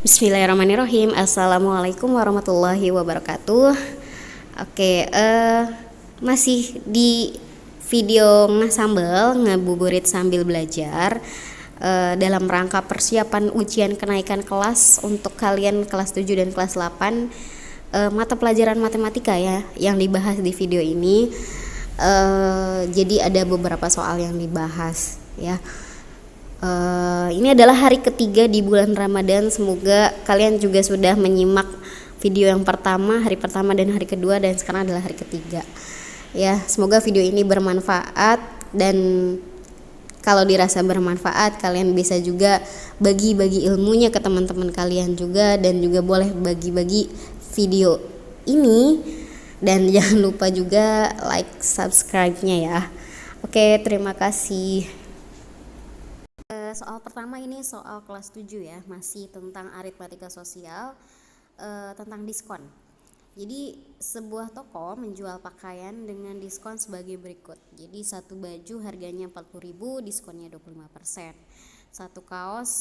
Bismillahirrahmanirrahim. Assalamualaikum warahmatullahi wabarakatuh. Oke, masih di video ngasambel ngabuburit sambil belajar dalam rangka persiapan ujian kenaikan kelas untuk kalian kelas 7 dan kelas 8 mata pelajaran matematika ya yang dibahas di video ini. Jadi ada beberapa soal yang dibahas ya. Ini adalah hari ketiga di bulan Ramadan. Semoga kalian juga sudah menyimak video yang pertama, hari pertama dan hari kedua, dan sekarang adalah hari ketiga. Ya, semoga video ini bermanfaat, dan kalau dirasa bermanfaat, kalian bisa juga bagi-bagi ilmunya ke teman-teman kalian juga, dan juga boleh bagi-bagi video ini, dan jangan lupa juga like, subscribe-nya ya. Oke, terima kasih. Soal pertama ini soal kelas 7 ya, masih tentang aritmatika sosial, tentang diskon. Jadi sebuah toko menjual pakaian dengan diskon sebagai berikut. Jadi satu baju harganya 40.000, diskonnya 25%. Satu kaos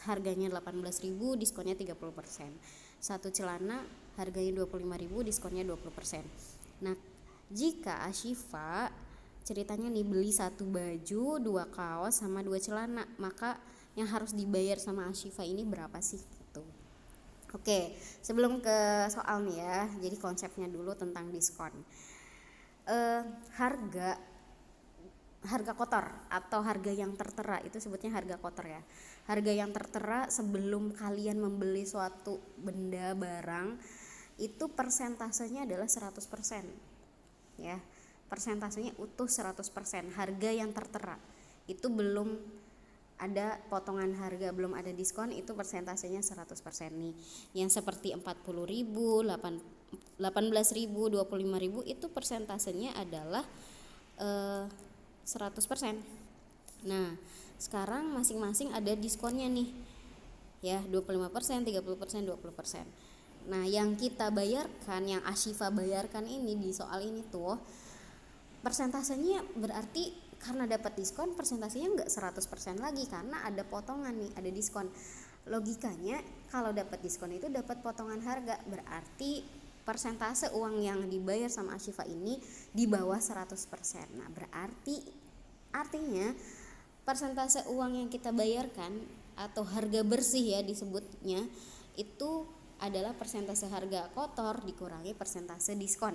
harganya 18.000, diskonnya 30%. Satu celana harganya 25.000, diskonnya 20%. Nah, jika Ashifa ceritanya nih beli satu baju, dua kaos, sama dua celana, maka yang harus dibayar sama Ashifa ini berapa sih gitu. Oke, sebelum ke soal nih ya, jadi konsepnya dulu tentang diskon. Harga kotor atau harga yang tertera itu sebutnya harga kotor ya. Harga yang tertera sebelum kalian membeli suatu benda barang itu persentasenya adalah 100% ya. Persentasenya utuh 100%. Harga yang tertera itu belum ada potongan harga, belum ada diskon, itu persentasenya 100% nih. Yang seperti 40.000, 18.000, 25.000 itu persentasenya adalah 100%. Nah, sekarang masing-masing ada diskonnya nih. Ya, 25%, 30%, 20%. Nah, yang kita bayarkan, yang Ashifa bayarkan ini di soal ini tuh persentasenya berarti karena dapat diskon persentasenya enggak 100% lagi karena ada potongan nih, ada diskon. Logikanya kalau dapat diskon itu dapat potongan harga, berarti persentase uang yang dibayar sama Ashifa ini di bawah 100%. Nah, artinya persentase uang yang kita bayarkan atau harga bersih ya disebutnya itu adalah persentase harga kotor dikurangi persentase diskon.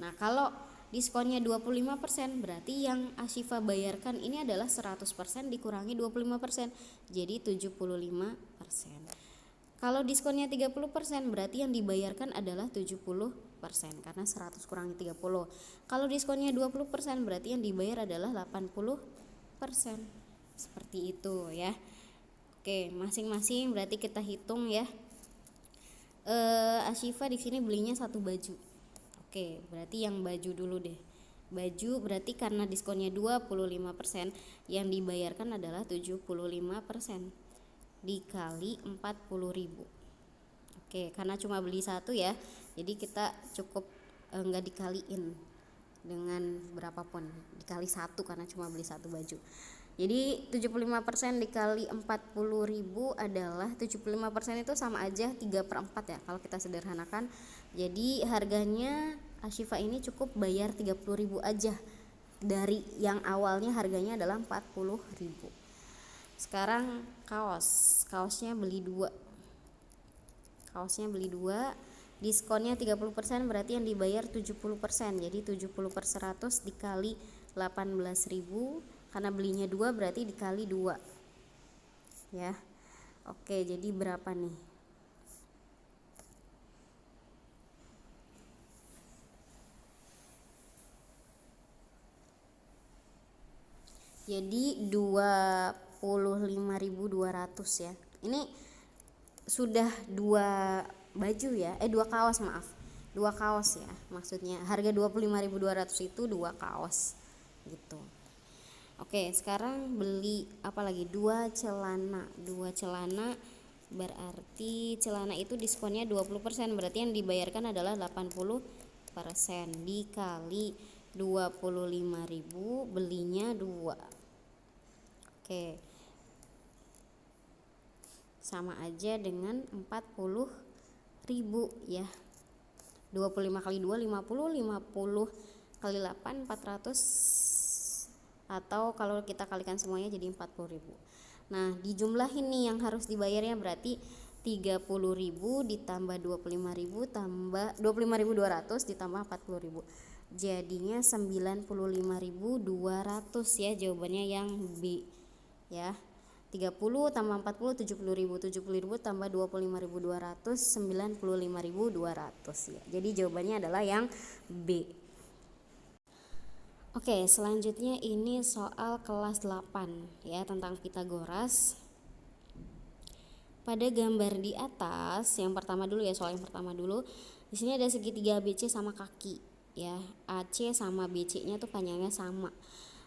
Nah, kalau diskonnya 25%, berarti yang Ashifa bayarkan ini adalah 100% dikurangi 25%, jadi 75%. Kalau diskonnya 30%, berarti yang dibayarkan adalah 70%, karena 100 kurangi 30. Kalau diskonnya 20%, berarti yang dibayar adalah 80%. Seperti itu ya. Oke, masing-masing berarti kita hitung ya. Ashifa di sini belinya satu baju. Oke, berarti yang baju dulu deh. Baju berarti karena diskonnya 25%, yang dibayarkan adalah 75% dikali 40.000. Oke, karena cuma beli satu ya, jadi kita cukup enggak dikaliin dengan berapapun, dikali satu karena cuma beli satu baju. Jadi 75% dikali 40.000 adalah 75% itu sama aja 3/4 ya kalau kita sederhanakan. Jadi harganya Ashifa ini cukup bayar 30.000 aja dari yang awalnya harganya adalah 40.000. Sekarang kaosnya beli dua, diskonnya 30%, berarti yang dibayar 70%, jadi 70/100 dikali 18.000, karena belinya 2 berarti dikali 2 ya. Oke, jadi berapa nih? Jadi 25.200 ya. Ini sudah dua baju ya, dua kaos maaf. Dua kaos ya, maksudnya harga 25.200 itu dua kaos gitu. Oke, sekarang beli apa lagi? Dua celana berarti celana itu diskonnya 20%, berarti yang dibayarkan adalah 80% dikali 25.000, belinya 2. Oke. sama aja dengan 40.000 ya. 25 kali 2 50, 50 kali 8 400, atau kalau kita kalikan semuanya jadi 40.000. Nah, dijumlahin nih yang harus dibayarnya, berarti 30.000 ditambah 25.000 tambah 25.200 ditambah 40.000. Jadinya 95.200 ya, jawabannya yang B ya. 30 tambah 40 70.000, 70.000 tambah 25.200 95.200 ya. Jadi jawabannya adalah yang B. Oke, selanjutnya ini soal kelas 8 ya, tentang Pitagoras. Pada gambar di atas, yang pertama dulu ya, soal yang pertama dulu. Di sini ada segitiga ABC sama kaki ya. AC sama BC-nya tuh panjangnya sama.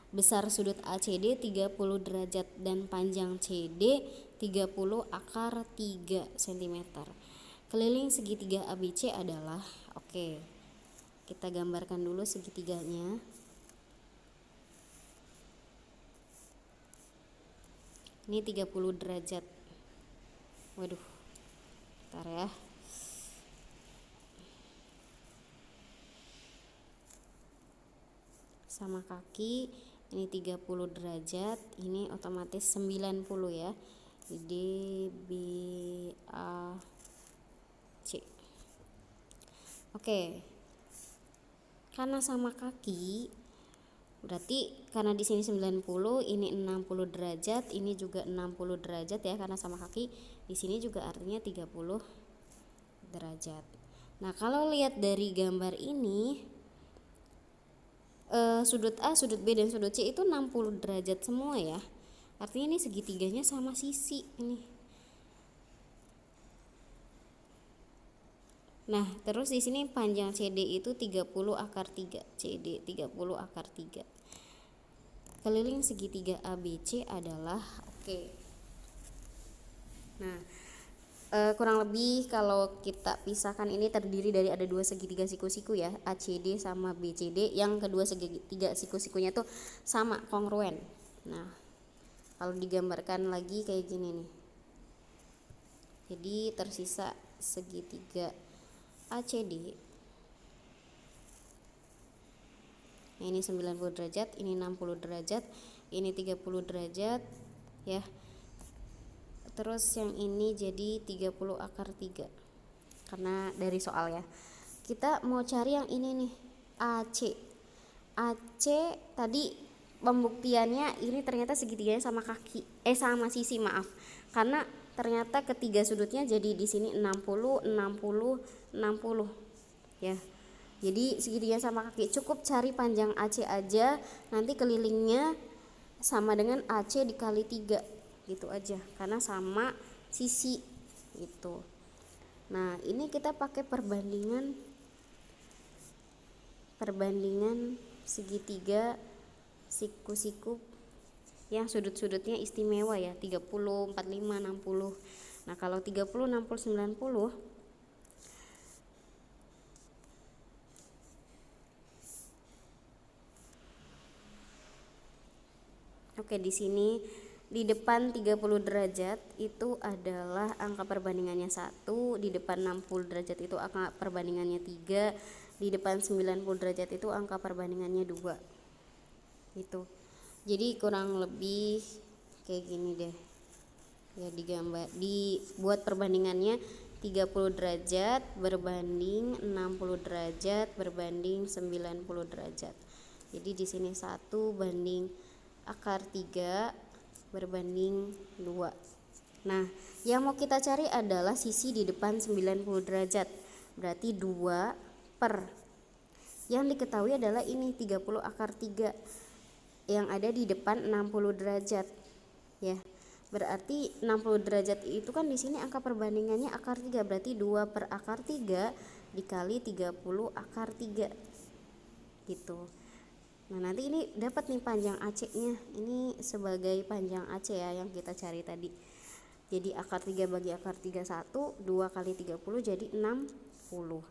Besar sudut ACD 30 derajat dan panjang CD 30 akar 3 cm. Keliling segitiga ABC adalah, oke, kita gambarkan dulu segitiganya. Ini 30 derajat. Waduh, bentar ya. Sama kaki, ini 30 derajat, ini otomatis 90 ya. D, B, A, C. Oke. Karena sama kaki, berarti karena di sini 90, ini 60 derajat, ini juga 60 derajat ya, karena sama kaki. Di sini juga artinya 30 derajat. Nah, kalau lihat dari gambar ini, sudut A, sudut B, dan sudut C itu 60 derajat semua ya. Artinya ini segitiganya sama sisi ini. Nah, terus di sini panjang CD itu 30 akar 3. CD 30 akar 3. Keliling segitiga ABC adalah, oke. Nah, kurang lebih kalau kita pisahkan ini terdiri dari ada dua segitiga siku-siku ya, ACD sama BCD, yang kedua segitiga siku-sikunya tuh sama, kongruen. Nah, kalau digambarkan lagi kayak gini nih. Jadi tersisa segitiga ACD. Nah, ini 90 derajat, ini 60 derajat, ini 30 derajat ya. Terus yang ini jadi 30 akar 3. Karena dari soal ya. Kita mau cari yang ini nih, AC. AC tadi pembuktiannya ini ternyata segitiganya sama kaki, sama sisi, maaf. Karena ternyata ketiga sudutnya jadi di sini 60 60 60 ya. Jadi segitiga sama kaki. Cukup cari panjang AC aja, nanti kelilingnya sama dengan AC dikali 3 gitu aja, karena sama sisi gitu. Nah, ini kita pakai perbandingan segitiga siku-siku yang sudut-sudutnya istimewa ya, 30 45 60. Nah, kalau 30 60 90, oke, di sini di depan 30 derajat itu adalah angka perbandingannya 1, di depan 60 derajat itu angka perbandingannya 3, di depan 90 derajat itu angka perbandingannya 2. Gitu. Jadi kurang lebih kayak gini deh. Ya, dibuat perbandingannya 30 derajat berbanding 60 derajat berbanding 90 derajat. Jadi di sini 1 banding akar 3 berbanding 2. Nah, yang mau kita cari adalah sisi di depan 90 derajat. Berarti 2 per. Yang diketahui adalah ini 30 akar 3 yang ada di depan 60 derajat. Ya. Berarti 60 derajat itu kan di sini angka perbandingannya akar 3, berarti 2 per akar 3 dikali 30 akar 3. Gitu. Nah, nanti ini dapat nih panjang AC-nya. Ini sebagai panjang AC ya yang kita cari tadi. Jadi akar 3 bagi akar 3 1, 2 kali 30 jadi 60.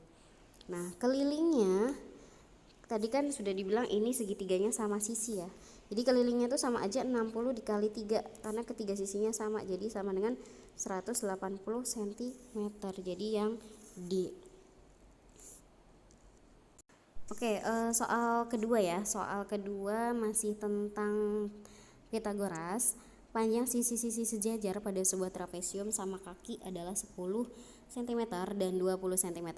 Nah, kelilingnya tadi kan sudah dibilang ini segitiganya sama sisi ya. Jadi kelilingnya itu sama aja 60 dikali 3 karena ketiga sisinya sama. Jadi sama dengan 180 cm. Jadi yang D. Oke, soal kedua ya. Soal kedua masih tentang Pythagoras. Panjang sisi-sisi sejajar pada sebuah trapesium sama kaki adalah 10 cm dan 20 cm.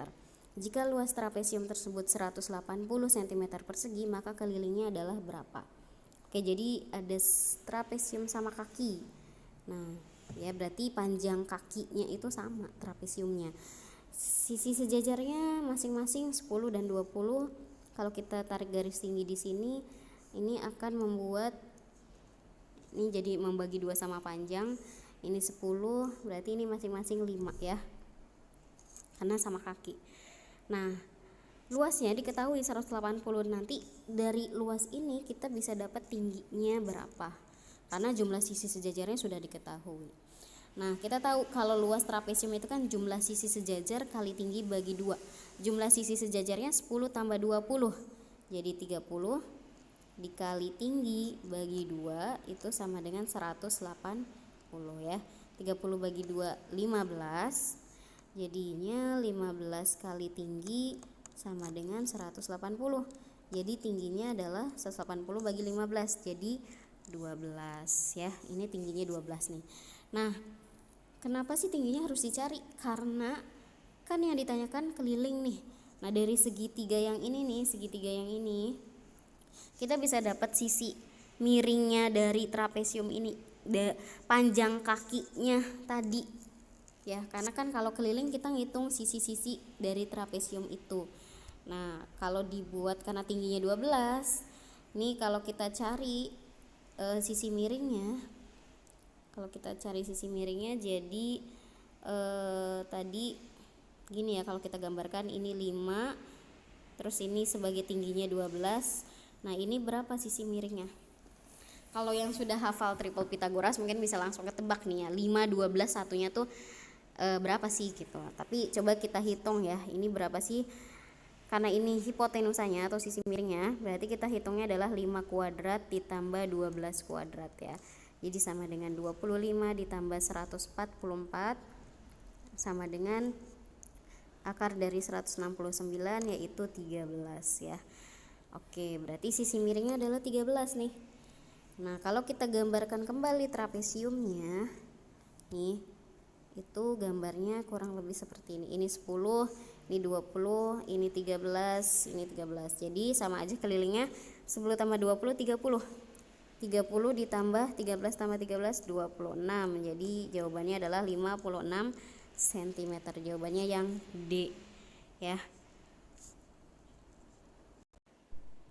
Jika luas trapesium tersebut 180 cm persegi, maka kelilingnya adalah berapa? Oke, jadi ada trapesium sama kaki. Nah, ya berarti panjang kakinya itu sama trapesiumnya. Sisi sejajarnya masing-masing 10 dan 20. Kalau kita tarik garis tinggi di sini, ini akan membuat ini jadi membagi 2 sama panjang. Ini 10, berarti ini masing-masing 5 ya. Karena sama kaki. Nah, luasnya diketahui 180. Nanti dari luas ini kita bisa dapat tingginya berapa. Karena jumlah sisi sejajarnya sudah diketahui. Nah, kita tahu kalau luas trapesium itu kan jumlah sisi sejajar kali tinggi bagi 2. Jumlah sisi sejajarnya 10 tambah 20. Jadi 30 dikali tinggi bagi 2 itu sama dengan 180 ya. 30 bagi 2 15. Jadinya 15 kali tinggi sama dengan 180. Jadi tingginya adalah 180 bagi 15. Jadi 12 ya. Ini tingginya 12 nih. Nah, kenapa sih tingginya harus dicari? Karena kan yang ditanyakan keliling nih. Nah, dari segitiga yang ini nih, segitiga yang ini, kita bisa dapat sisi miringnya dari trapesium ini, panjang kakinya tadi. Ya, karena kan kalau keliling kita ngitung sisi-sisi dari trapesium itu. Nah, kalau dibuat karena tingginya 12, nih kalau kita cari sisi miringnya, jadi tadi gini ya, kalau kita gambarkan ini 5, terus ini sebagai tingginya 12. Nah, ini berapa sisi miringnya? Kalau yang sudah hafal triple Pythagoras mungkin bisa langsung ketebak nih ya, 5, 12, satunya tuh berapa sih gitu. Tapi coba kita hitung ya, ini berapa sih? Karena ini hipotenusanya atau sisi miringnya, berarti kita hitungnya adalah 5 kuadrat ditambah 12 kuadrat ya. Jadi sama dengan 25 ditambah 144 sama dengan akar dari 169 yaitu 13 ya. Oke, berarti sisi miringnya adalah 13 nih. Nah, kalau kita gambarkan kembali trapesiumnya nih, itu gambarnya kurang lebih seperti ini. Ini 10, ini 20, ini 13, ini 13. Jadi sama aja kelilingnya 10 tambah 20 30. 30 ditambah 13 tambah 13 26. Jadi jawabannya adalah 56 cm. Jawabannya yang D ya.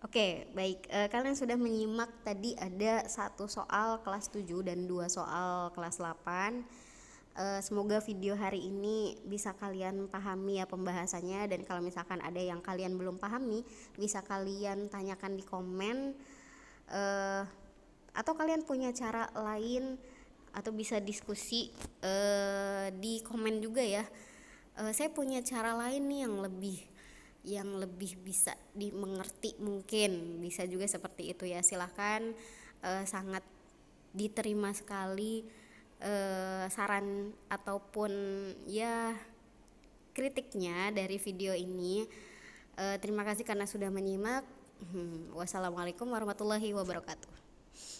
Oke, baik. Kalian sudah menyimak tadi ada 1 soal kelas 7 dan 2 soal kelas 8. Semoga video hari ini bisa kalian pahami ya pembahasannya, dan kalau misalkan ada yang kalian belum pahami bisa kalian tanyakan di komen, atau kalian punya cara lain atau bisa diskusi di komen juga ya. Saya punya cara lain nih yang lebih bisa dimengerti, mungkin bisa juga seperti itu ya. Silahkan, sangat diterima sekali saran ataupun ya kritiknya dari video ini. Terima kasih karena sudah menyimak. Wassalamualaikum warahmatullahi wabarakatuh.